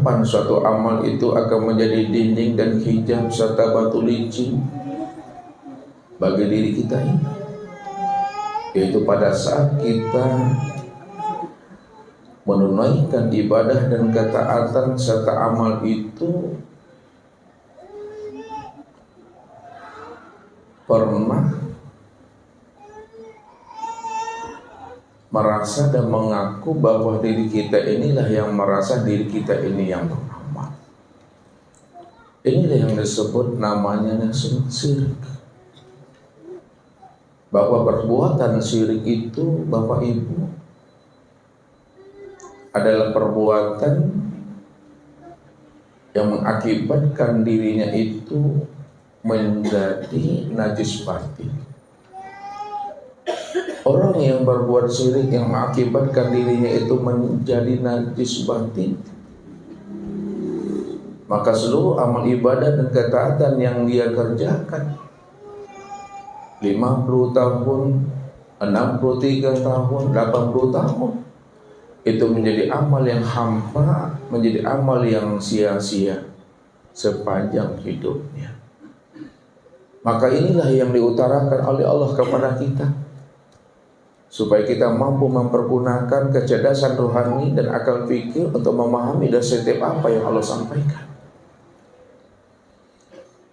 Suatu amal itu akan menjadi dinding dan hijab serta batu licin bagi diri kita ini, yaitu pada saat kita menunaikan ibadah dan ketaatan serta amal itu pernah merasa dan mengaku bahwa diri kita inilah yang merasa diri kita ini yang beramal. Inilah yang disebut namanya syirik. Bahwa perbuatan syirik itu, Bapak Ibu, adalah perbuatan yang mengakibatkan dirinya itu menjadi najis batin. Orang yang berbuat syirik yang mengakibatkan dirinya itu menjadi najis batin, maka seluruh amal ibadah dan ketaatan yang dia kerjakan 50 tahun, 63 tahun, 80 tahun, itu menjadi amal yang hampa, menjadi amal yang sia-sia sepanjang hidupnya. Maka inilah yang diutarakan oleh Allah kepada kita, supaya kita mampu mempergunakan kecerdasan rohani dan akal fikir untuk memahami dan setiap apa yang Allah sampaikan.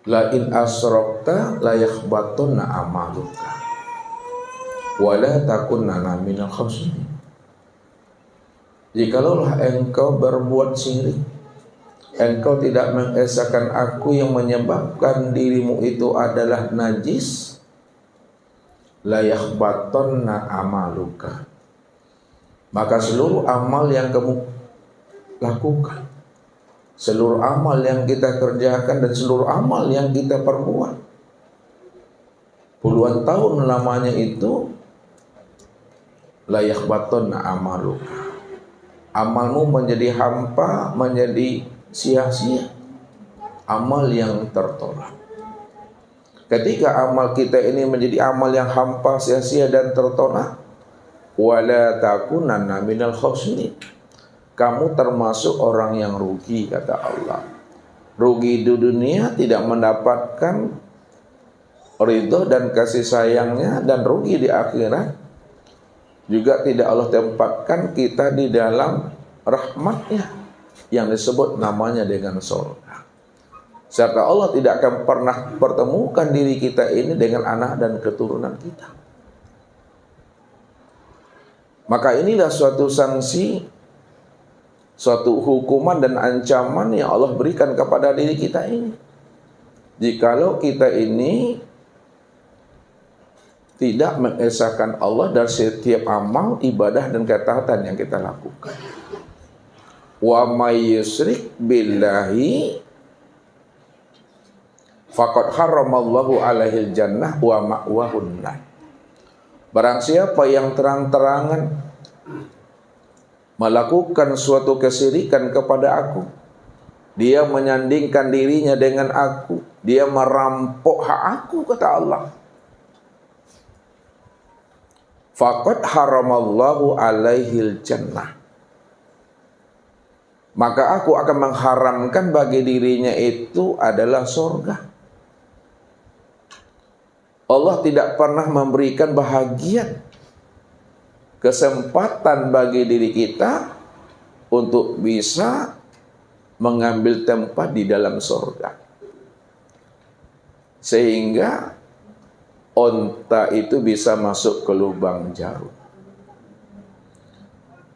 La in asrakta la yakhbatunna amaluka wa la takunanna minal khasirin. Jikalau engkau berbuat syirik, engkau tidak mengesahkan aku yang menyebabkan dirimu itu adalah najis, la yakhbatunna amaluka, maka seluruh amal yang kamu lakukan, seluruh amal yang kita kerjakan dan seluruh amal yang kita perbuat puluhan tahun lamanya itu, la yakhbatunna amaluka, amalmu menjadi hampa, menjadi sia-sia, amal yang tertolak. Ketika amal kita ini menjadi amal yang hampa, sia-sia dan tertolak, wala takunanna minal khasirin, kamu termasuk orang yang rugi, kata Allah. Rugi di dunia, tidak mendapatkan ridho dan kasih sayangnya, dan rugi di akhirat juga tidak Allah tempatkan kita di dalam rahmatnya yang disebut namanya dengan surga. Serta Allah tidak akan pernah pertemukan diri kita ini dengan anak dan keturunan kita. Maka inilah suatu sanksi, suatu hukuman dan ancaman yang Allah berikan kepada diri kita ini. Jikalau kita ini tidak mengesahkan Allah dari setiap amal, ibadah dan ketaatan yang kita lakukan. Wa may yusyrik billahi faqad haramallahu alaihil jannah wa ma'wahun nar. Barang siapa yang terang-terangan melakukan suatu kesyirikan kepada aku, dia menyandingkan dirinya dengan aku, dia merampok hak aku, kata Allah. Faqad haramallahu alaihil jannah, maka aku akan mengharamkan bagi dirinya itu adalah surga. Allah tidak pernah memberikan bahagian, kesempatan bagi diri kita untuk bisa mengambil tempat di dalam surga, sehingga onta itu bisa masuk ke lubang jarum.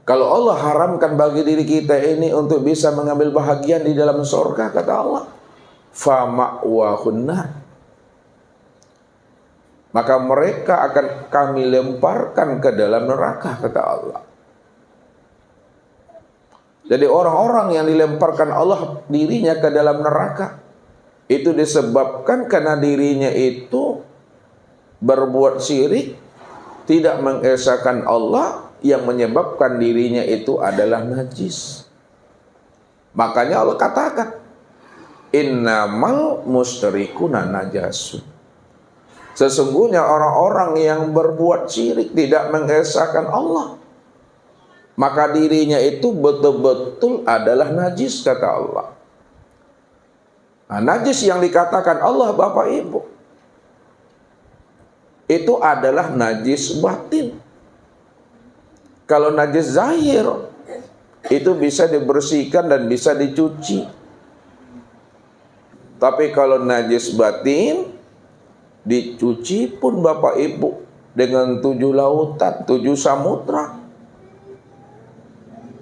Kalau Allah haramkan bagi diri kita ini untuk bisa mengambil bahagian di dalam surga, kata Allah, fa ma'wahun nar, maka mereka akan kami lemparkan ke dalam neraka, kata Allah. Jadi orang-orang yang dilemparkan Allah dirinya ke dalam neraka itu disebabkan karena dirinya itu berbuat syirik, tidak mengesahkan Allah, yang menyebabkan dirinya itu adalah najis. Makanya Allah katakan, innamal musyrikuna najasun, sesungguhnya orang-orang yang berbuat syirik, tidak mengesahkan Allah, maka dirinya itu betul-betul adalah najis, kata Allah. Nah, najis yang dikatakan Allah Bapak Ibu, itu adalah najis batin. Kalau najis zahir, itu bisa dibersihkan dan bisa dicuci. Tapi kalau najis batin, dicuci pun Bapak Ibu dengan 7 lautan, 7 samudra,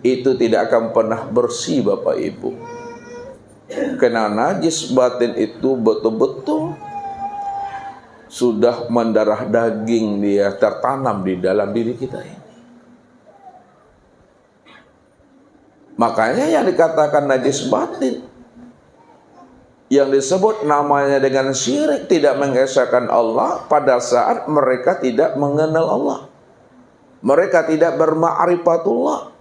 itu tidak akan pernah bersih Bapak Ibu. Karena najis batin itu betul-betul sudah mendarah daging, dia tertanam di dalam diri kita ini. Makanya yang dikatakan najis batin, yang disebut namanya dengan syirik, tidak mengesahkan Allah pada saat mereka tidak mengenal Allah, mereka tidak berma'rifatullah,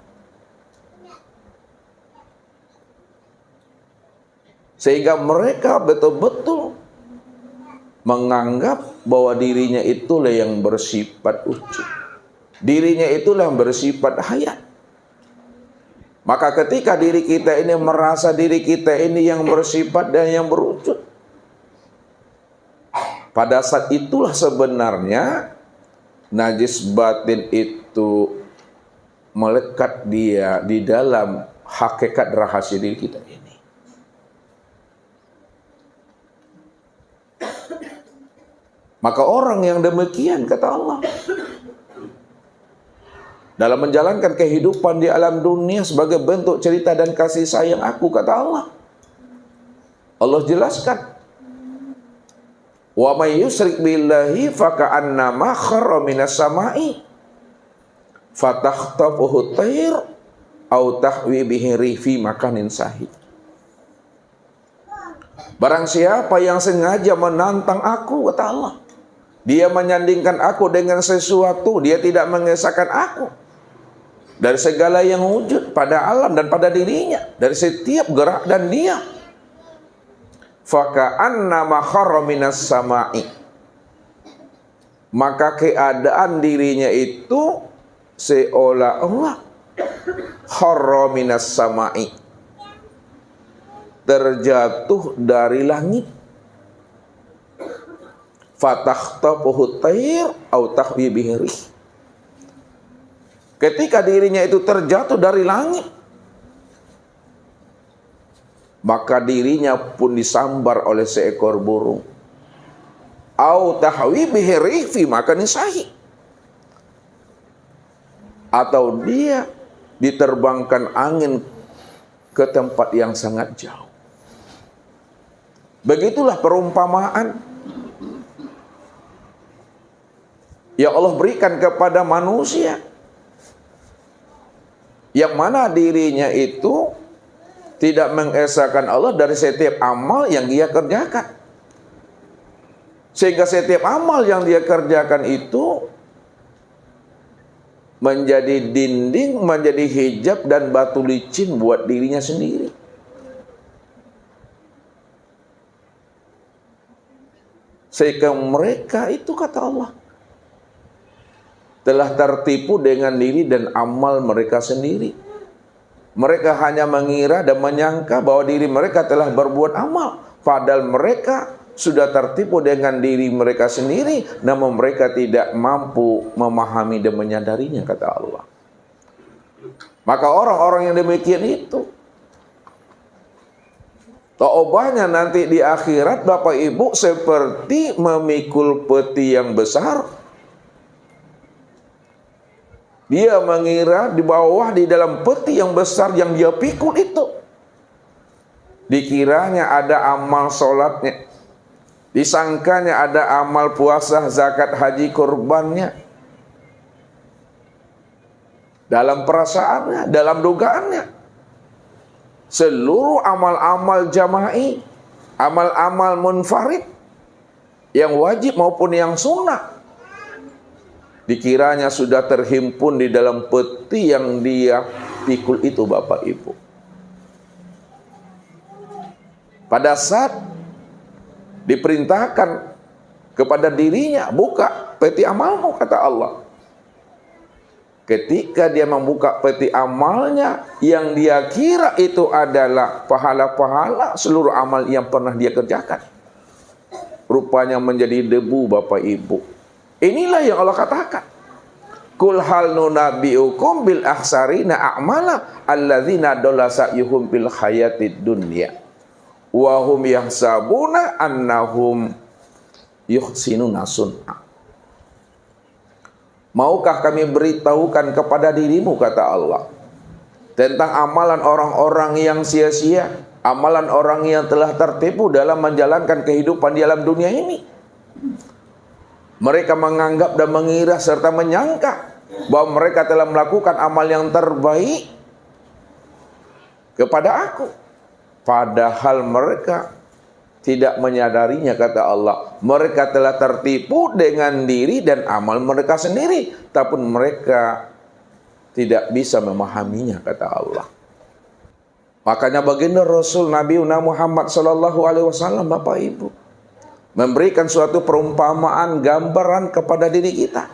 sehingga mereka betul-betul menganggap bahwa dirinya itulah yang bersifat wujud, dirinya itulah yang bersifat hayat. Maka ketika diri kita ini merasa diri kita ini yang bersifat dan yang berwujud, pada saat itulah sebenarnya najis batin itu melekat dia di dalam hakikat rahasia diri kita ini. Maka orang yang demikian, kata Allah, dalam menjalankan kehidupan di alam dunia sebagai bentuk cerita dan kasih sayang aku, kata Allah. Allah jelaskan, wa may yusyrik billahi faka'annama kharra minas sama'i fatakhtafuhu tayr aw tahwi bihi fi makanin sahih. Barang siapa yang sengaja menantang aku, kata Allah, dia menyandingkan aku dengan sesuatu, dia tidak mengesahkan aku dari segala yang wujud pada alam dan pada dirinya, dari setiap gerak dan diam. Faka'annama kharra minas sama'i, maka keadaan dirinya itu seolah-olah kharra minas sama'i, terjatuh dari langit. Fatakhtafuhu tayr aw tahwi bihi rih, ketika dirinya itu terjatuh dari langit, maka dirinya pun disambar oleh seekor burung. Au tahwi bihi rih fi makanin sahih, atau dia diterbangkan angin ke tempat yang sangat jauh. Begitulah perumpamaan yang Allah berikan kepada manusia, yang mana dirinya itu tidak mengesahkan Allah dari setiap amal yang dia kerjakan. Sehingga setiap amal yang dia kerjakan itu menjadi dinding, menjadi hijab dan batu licin buat dirinya sendiri. Sehingga mereka itu, kata Allah, telah tertipu dengan diri dan amal mereka sendiri. Mereka hanya mengira dan menyangka bahwa diri mereka telah berbuat amal, padahal mereka sudah tertipu dengan diri mereka sendiri, namun mereka tidak mampu memahami dan menyadarinya, kata Allah. Maka orang-orang yang demikian itu taubahnya nanti di akhirat, Bapak Ibu, seperti memikul peti yang besar. Dia mengira di bawah, di dalam peti yang besar yang dia pikul itu, dikiranya ada amal sholatnya, disangkanya ada amal puasa, zakat, haji, kurbannya. Dalam perasaannya, dalam dugaannya, seluruh amal-amal jama'i, amal-amal munfarid, yang wajib maupun yang sunnah, dikiranya sudah terhimpun di dalam peti yang dia pikul itu, Bapak Ibu. Pada saat diperintahkan kepada dirinya, buka peti amalmu, kata Allah, Ketika dia membuka peti amalnya, yang dia kira itu adalah pahala-pahala seluruh amal yang pernah dia kerjakan, rupanya menjadi debu, Bapak Ibu. Inilah yang Allah katakan. Kul hal nunabbiukum bil akhsarina a'mala alladzina dalla sa'yuhum bil hayatid dunya wa hum yahsabuna annahum yuhsinuna sun'a. Maukah kami beritahukan kepada dirimu, kata Allah, tentang amalan orang-orang yang sia-sia, amalan orang yang telah tertipu dalam menjalankan kehidupan di alam dunia ini. Mereka menganggap dan mengira serta menyangka bahwa mereka telah melakukan amal yang terbaik kepada aku. Padahal mereka tidak menyadarinya, kata Allah. Mereka telah tertipu dengan diri dan amal mereka sendiri, tapi mereka tidak bisa memahaminya, kata Allah. Makanya baginda Rasul Nabi Muhammad SAW, Bapak Ibu, memberikan suatu perumpamaan, gambaran kepada diri kita,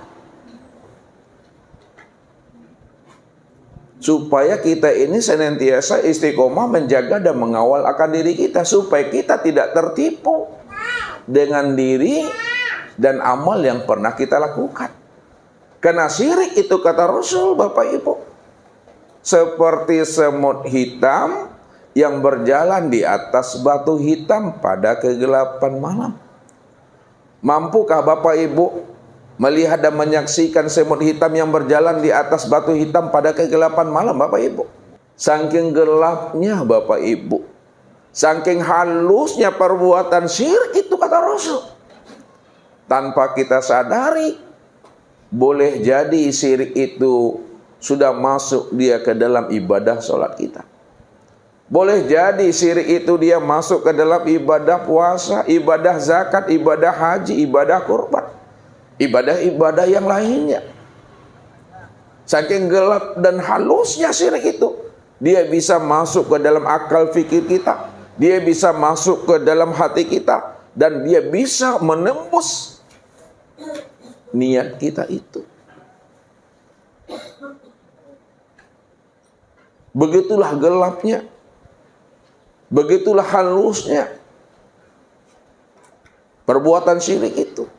supaya kita ini senantiasa istiqomah menjaga dan mengawal akan diri kita, supaya kita tidak tertipu dengan diri dan amal yang pernah kita lakukan. Karena syirik itu, kata Rasul, Bapak Ibu, seperti semut hitam yang berjalan di atas batu hitam pada kegelapan malam. Mampukah Bapak Ibu melihat dan menyaksikan semut hitam yang berjalan di atas batu hitam pada kegelapan malam, Bapak Ibu? Saking gelapnya, Bapak Ibu, saking halusnya perbuatan syirik itu, kata Rasul. Tanpa kita sadari, boleh jadi syirik itu sudah masuk dia ke dalam ibadah sholat kita. Boleh jadi syirik itu dia masuk ke dalam ibadah puasa, ibadah zakat, ibadah haji, ibadah kurban, ibadah-ibadah yang lainnya. Saking gelap dan halusnya syirik itu, dia bisa masuk ke dalam akal fikir kita, dia bisa masuk ke dalam hati kita, dan dia bisa menembus niat kita itu. Begitulah gelapnya, begitulah halusnya perbuatan syirik itu,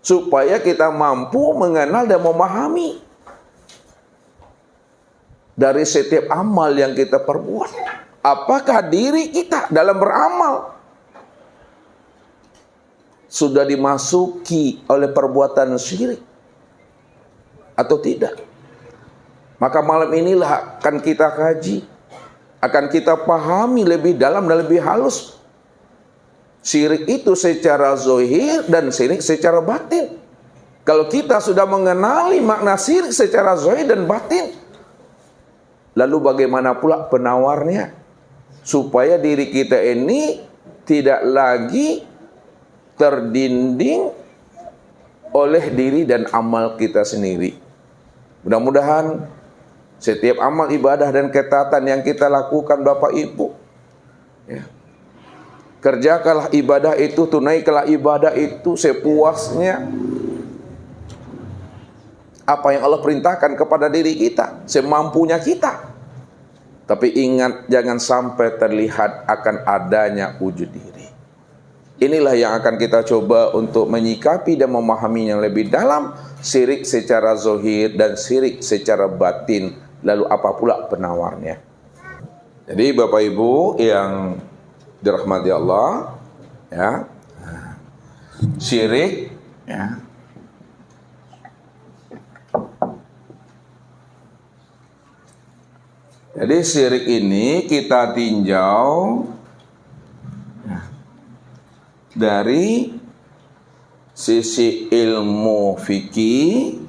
supaya kita mampu mengenal dan memahami dari setiap amal yang kita perbuat, apakah diri kita dalam beramal sudah dimasuki oleh perbuatan syirik atau tidak. Maka malam inilah akan kita kaji, akan kita pahami lebih dalam dan lebih halus syirik itu secara zahir dan syirik secara batin. Kalau kita sudah mengenali makna syirik secara zahir dan batin, lalu bagaimana pula penawarnya, supaya diri kita ini tidak lagi terdinding oleh diri dan amal kita sendiri. Mudah-mudahan setiap amal ibadah dan ketaatan yang kita lakukan, Bapak Ibu, ya, kerjakanlah ibadah itu, tunaikanlah ibadah itu sepuasnya apa yang Allah perintahkan kepada diri kita, semampunya kita. Tapi ingat, jangan sampai terlihat akan adanya wujud diri. Inilah yang akan kita coba untuk menyikapi dan memahami yang lebih dalam syirik secara zahir dan syirik secara batin. Lalu apa pula penawarnya? Jadi Bapak Ibu yang dirahmati Allah, ya, syirik, ya, jadi syirik ini kita tinjau dari sisi ilmu fikih.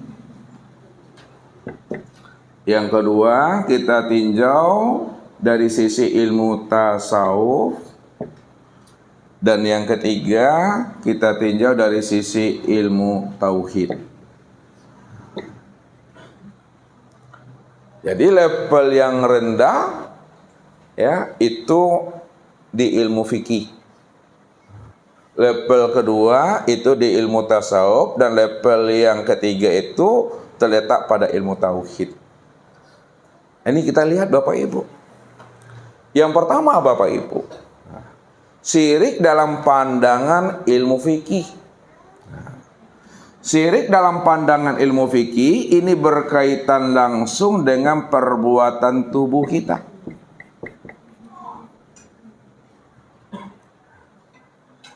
Yang kedua, kita tinjau dari sisi ilmu tasawuf. Dan yang ketiga, kita tinjau dari sisi ilmu tauhid. Jadi level yang rendah, ya, itu di ilmu fikih. Level kedua itu di ilmu tasawuf, dan level yang ketiga itu terletak pada ilmu tauhid. Ini kita lihat Bapak Ibu. Yang pertama Bapak Ibu, syirik dalam pandangan ilmu fikih. Syirik dalam pandangan ilmu fikih ini berkaitan langsung dengan perbuatan tubuh kita.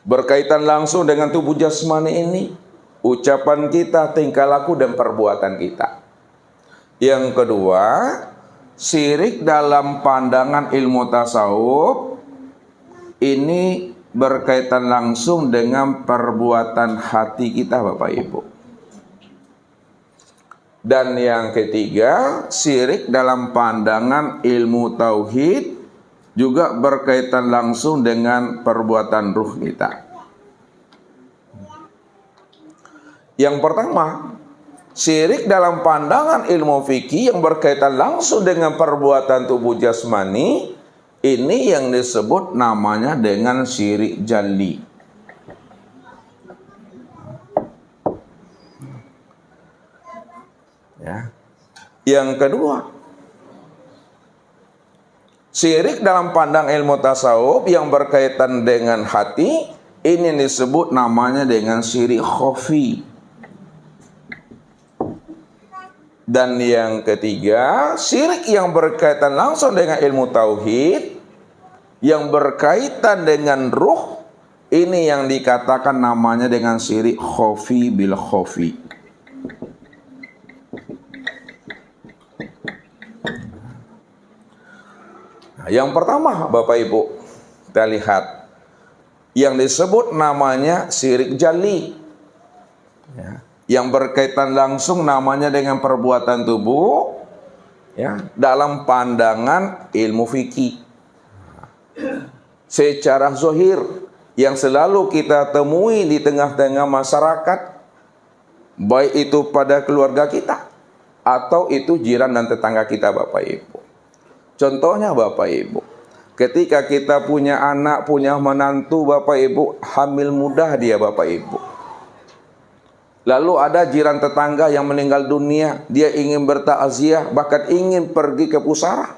Berkaitan langsung dengan tubuh jasmani ini, ucapan kita, tingkah laku, dan perbuatan kita. Yang kedua, syirik dalam pandangan ilmu tasawuf ini berkaitan langsung dengan perbuatan hati kita Bapak Ibu. Dan yang ketiga, syirik dalam pandangan ilmu tauhid juga berkaitan langsung dengan perbuatan ruh kita. Yang pertama, syirik dalam pandangan ilmu fikih yang berkaitan langsung dengan perbuatan tubuh jasmani, ini yang disebut namanya dengan syirik jalli. Ya. Yang kedua, syirik dalam pandang ilmu tasawuf yang berkaitan dengan hati, ini disebut namanya dengan syirik khafi. Dan yang ketiga, syirik yang berkaitan langsung dengan ilmu tauhid, yang berkaitan dengan ruh, ini yang dikatakan namanya dengan syirik khafi bil khafi. Nah, yang pertama Bapak Ibu, kita lihat yang disebut namanya syirik jalli. Ya. Yang berkaitan langsung namanya dengan perbuatan tubuh, ya, dalam pandangan ilmu fikih. Secara zahir yang selalu kita temui di tengah-tengah masyarakat, baik itu pada keluarga kita atau itu jiran dan tetangga kita Bapak Ibu. Contohnya Bapak Ibu, ketika kita punya anak, punya menantu Bapak Ibu, hamil muda dia Bapak Ibu. Lalu ada jiran tetangga yang meninggal dunia, dia ingin bertakziah, bahkan ingin pergi ke pusara.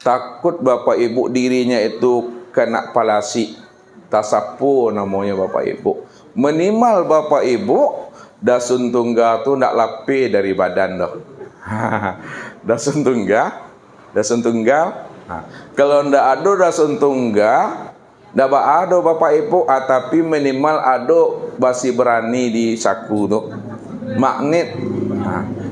Takut Bapak Ibu dirinya itu kena palasi, tasapu namanya Bapak Ibu. Minimal Bapak Ibu, dasun tunggal tu ndak lapi dari badan dah. Dasun tunggal. Kalau ndak ada dasun tunggal, dapat ada Bapak Ibu, tapi minimal ada basi berani di saku tu. Magnet.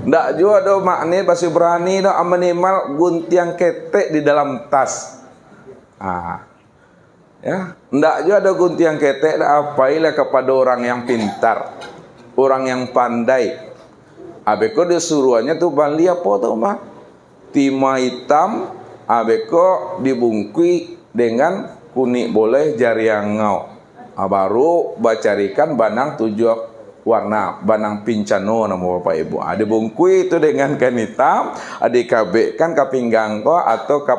Ndak juga ada magnet basi berani tu, minimal guntiang ketek di dalam tas. Ya, ndak juga ada guntiang ketek, apailah kepada orang yang pintar, orang yang pandai. Abeko disuruhannya tu bali apa tu Mak? Timah hitam, abeko dibungkui dengan kuning boleh jari angau. Baru bacarikan banang 7 warna, banang pincano nama Bapak Ibu. Ada bungkui itu dengan kain hitam, ada kabekkan ke pinggang gua atau ke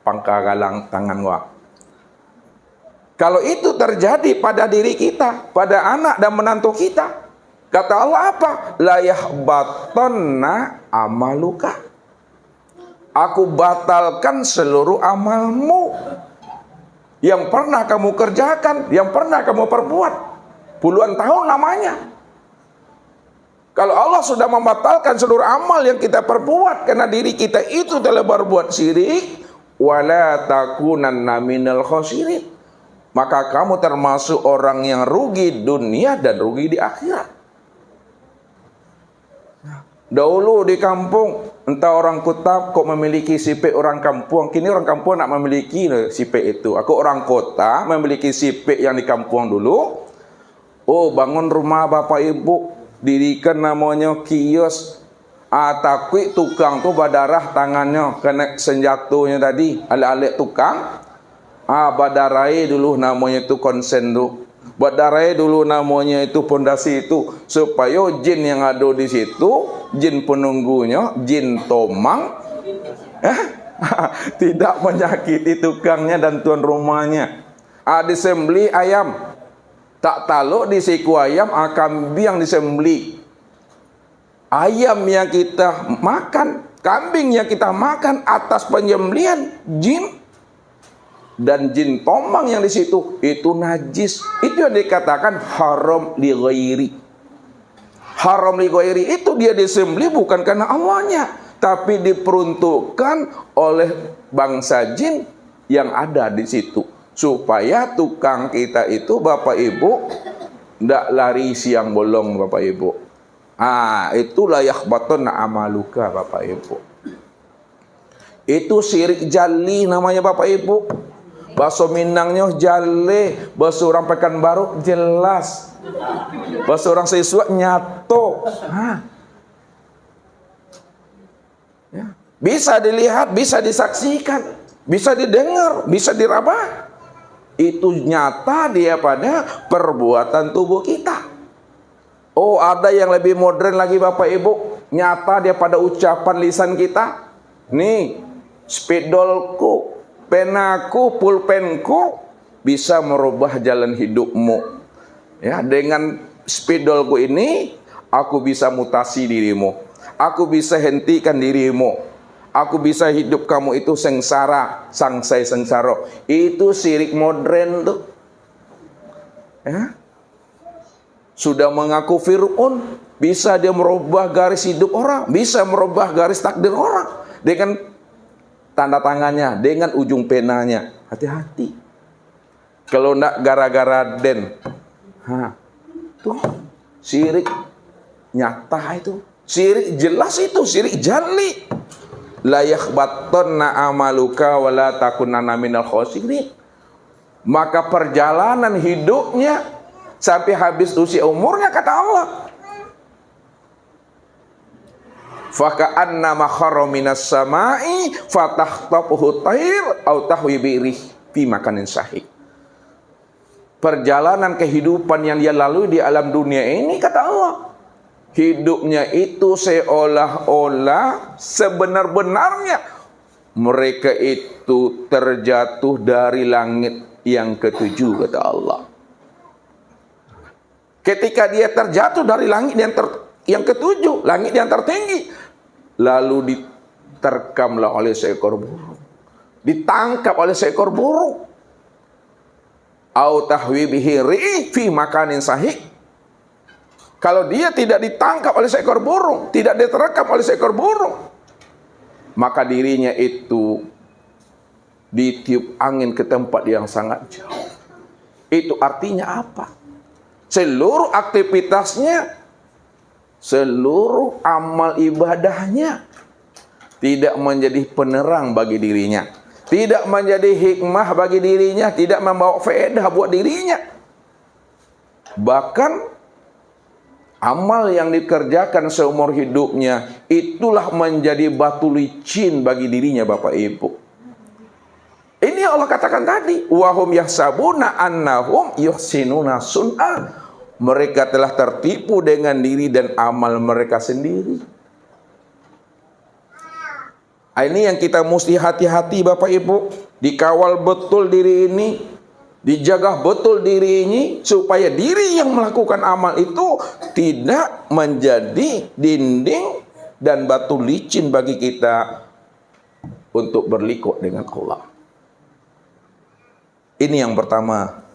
pangkagalang tangan gua. Kalau itu terjadi pada diri kita, pada anak dan menantu kita, kata Allah apa? La yahbatanna amaluka. Aku batalkan seluruh amalmu yang pernah kamu kerjakan, yang pernah kamu perbuat puluhan tahun lamanya. Kalau Allah sudah membatalkan seluruh amal yang kita perbuat karena diri kita itu telah berbuat syirik, wala takunanna minal khasirin, maka kamu termasuk orang yang rugi dunia dan rugi di akhirat. Dahulu di kampung, entah orang kota kok memiliki sipek orang kampung, kini orang kampung nak memiliki sipek itu. Aku orang kota memiliki sipek yang di kampung dulu. Oh, bangun rumah Bapak Ibu, dirikan namanya kios. Takut tukang tu badarah tangannya kena senjatunya tadi, alik-alik tukang. Badarai dulu namanya itu konsen tu. Badarai dulu namanya itu pondasi itu, supaya jin yang ada di situ, jin penunggunya, jin tomang, tidak menyakiti tukangnya dan tuan rumahnya. Disembeli ayam, Tak tahu di siku ayam, kambing yang disembelih. Ayam yang kita makan, kambing yang kita makan atas penyembelihan jin, dan jin tombang yang di situ itu najis. Itu yang dikatakan haram li ghairi. Haram li ghairi itu dia disembelih bukan karena Allahnya, tapi diperuntukkan oleh bangsa jin yang ada di situ, supaya tukang kita itu Bapak Ibu ndak lari siang bolong Bapak Ibu. Itulah yakhbatun amaluka Bapak Ibu. Itu syirik jali namanya Bapak Ibu. Bahasa Minangnya jale, bahasa orang Pekanbaru jelas, bahasa orang Siswa nyato. Ya. Bisa dilihat, bisa disaksikan, bisa didengar, bisa diraba. Itu nyata dia pada perbuatan tubuh kita. Oh, ada yang lebih modern lagi Bapak Ibu. Nyata dia pada ucapan lisan kita. Nih, spidolku, penaku, pulpenku bisa merubah jalan hidupmu. Ya, dengan spidolku ini aku bisa mutasi dirimu. Aku bisa hentikan dirimu. Aku bisa hidup kamu itu sengsara, sangsai sengsara. Itu syirik modern tuh. Ya. Sudah mengaku Fir'aun, bisa dia merubah garis hidup orang, bisa merubah garis takdir orang dengan tanda tangannya, dengan ujung penanya. Hati-hati. Kalau enggak gara-gara den. Tuh syirik nyata itu. Syirik jelas itu, syirik jali. La yakhbattanna amaluka wa la takunanna minal khosirin. Maka perjalanan hidupnya sampai habis usia umurnya, kata Allah, faka'annama kharra minas samai fatahtafuhu tayr au tahwi birih fi makanin sahih. Perjalanan kehidupan yang dia lalui di alam dunia ini, kata Allah, hidupnya itu seolah-olah sebenar-benarnya mereka itu terjatuh dari langit yang ketujuh, kata Allah. Ketika dia terjatuh dari langit yang ketujuh, langit yang tertinggi, lalu diterkamlah oleh seekor burung, ditangkap oleh seekor burung. Au tahwi bihi ri'ih fi makanin sahih. Kalau dia tidak ditangkap oleh seekor burung, tidak diterkam oleh seekor burung, maka dirinya itu ditiup angin ke tempat yang sangat jauh. Itu artinya apa? Seluruh aktivitasnya, seluruh amal ibadahnya tidak menjadi penerang bagi dirinya, tidak menjadi hikmah bagi dirinya, tidak membawa faedah buat dirinya. Bahkan amal yang dikerjakan seumur hidupnya itulah menjadi batu licin bagi dirinya, Bapak Ibu. Ini Allah katakan tadi, wahum yahsabuna annahum yuhsinuna sun'a. Mereka telah tertipu dengan diri dan amal mereka sendiri. Ini yang kita mesti hati-hati Bapak Ibu, dikawal betul diri ini, dijaga betul diri ini, supaya diri yang melakukan amal itu tidak menjadi dinding dan batu licin bagi kita untuk berliku dengan Allah. Ini yang pertama.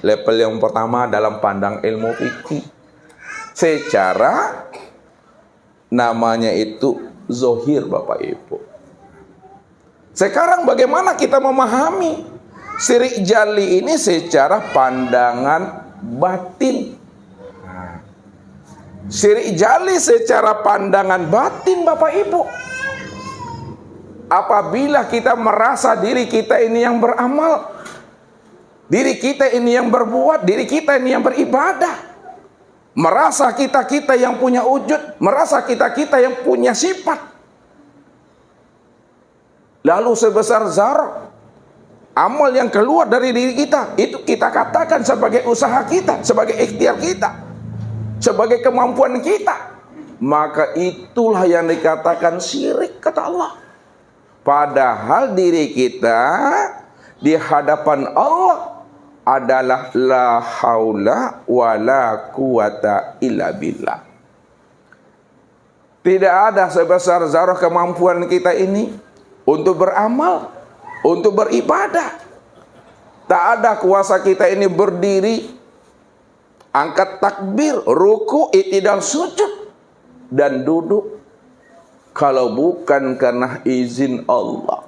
Level yang pertama dalam pandang ilmu fikih. Secara namanya itu zohir Bapak Ibu. Sekarang bagaimana kita memahami syirik jali ini secara pandangan batin? Syirik jali secara pandangan batin Bapak Ibu, apabila kita merasa diri kita ini yang beramal, diri kita ini yang berbuat, diri kita ini yang beribadah, merasa kita yang punya wujud, merasa kita yang punya sifat, lalu sebesar zarah amal yang keluar dari diri kita itu kita katakan sebagai usaha kita, sebagai ikhtiar kita, sebagai kemampuan kita, maka itulah yang dikatakan syirik, kata Allah. Padahal diri kita di hadapan Allah adalah la haula wala quwata illa billah. Tidak ada sebesar zarah kemampuan kita ini untuk beramal, untuk beribadah. Tak ada kuasa kita ini berdiri, angkat takbir, ruku, i'tidal, sujud, dan duduk kalau bukan karena izin Allah.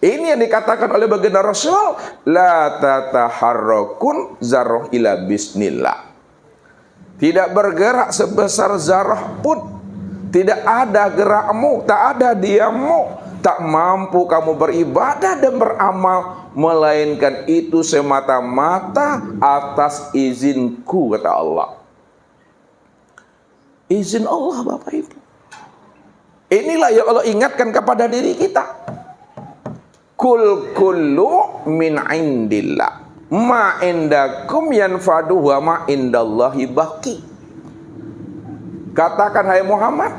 Ini yang dikatakan oleh baginda Rasul, la tataharrakun zarrah ila bismillah. Tidak bergerak sebesar zarah pun, tidak ada gerakmu, tak ada diammu, tak mampu kamu beribadah dan beramal, melainkan itu semata-mata atas izinku, kata Allah. Izin Allah, Bapak Ibu. Inilah yang Allah ingatkan kepada diri kita. Kul kullu min indillah, ma indakum yanfadu wa ma indallahi baqi. Katakan, hai Muhammad,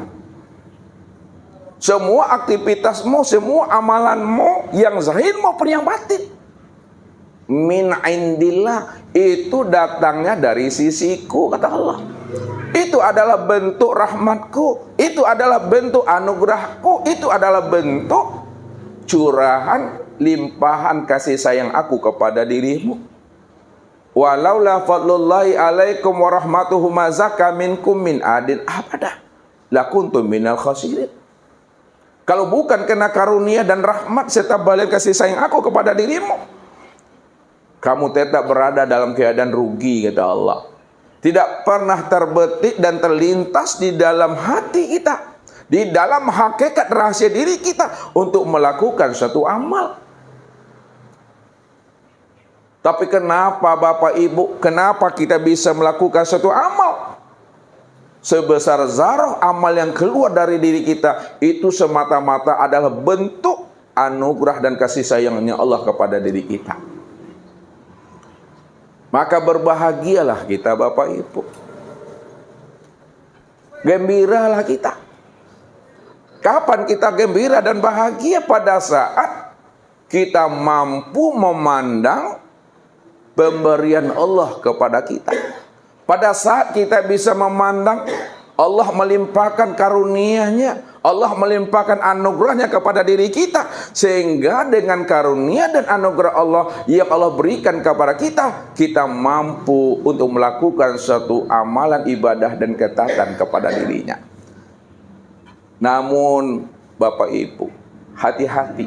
semua aktivitasmu, semua amalanmu, yang zahir maupun yang batin, min indillah, itu datangnya dari sisiku, kata Allah. Itu adalah bentuk rahmatku, itu adalah bentuk anugerahku, itu adalah bentuk curahan, limpahan kasih sayang aku kepada dirimu. Walaula fadlullahi alaikum warahmatuhu ma zakka minkum min adin abada lakuntum minal khasirin. Kalau bukan karena karunia dan rahmat serta balas kasih sayang aku kepada dirimu, kamu tetap berada dalam keadaan rugi, kata Allah. Tidak pernah terbetik dan terlintas di dalam hati kita, di dalam hakikat rahasia diri kita untuk melakukan suatu amal. Tapi kenapa Bapak Ibu, kenapa kita bisa melakukan suatu amal? Sebesar zarah amal yang keluar dari diri kita, itu semata-mata adalah bentuk anugerah dan kasih sayangnya Allah kepada diri kita. Maka berbahagialah kita, Bapak Ibu. Gembiralah kita. Kapan kita gembira dan bahagia? Pada saat kita mampu memandang pemberian Allah kepada kita. Pada saat kita bisa memandang Allah melimpahkan karunia-Nya, Allah melimpahkan anugerahnya kepada diri kita, sehingga dengan karunia dan anugerah Allah yang Allah berikan kepada kita, kita mampu untuk melakukan suatu amalan ibadah dan ketaatan kepada dirinya. Namun Bapak Ibu, hati-hati.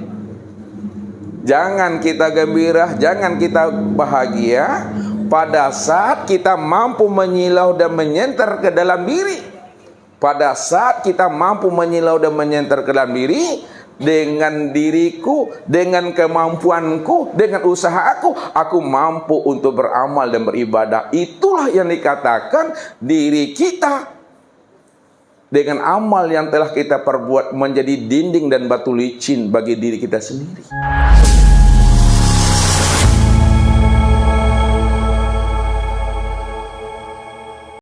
Jangan kita gembira, jangan kita bahagia pada saat kita mampu menyilau dan menyenter ke dalam diri. Pada saat kita mampu menyilau dan menyenter ke dalam diri, dengan diriku, dengan kemampuanku, dengan usaha aku mampu untuk beramal dan beribadah. Itulah yang dikatakan diri kita dengan amal yang telah kita perbuat menjadi dinding dan batu licin bagi diri kita sendiri.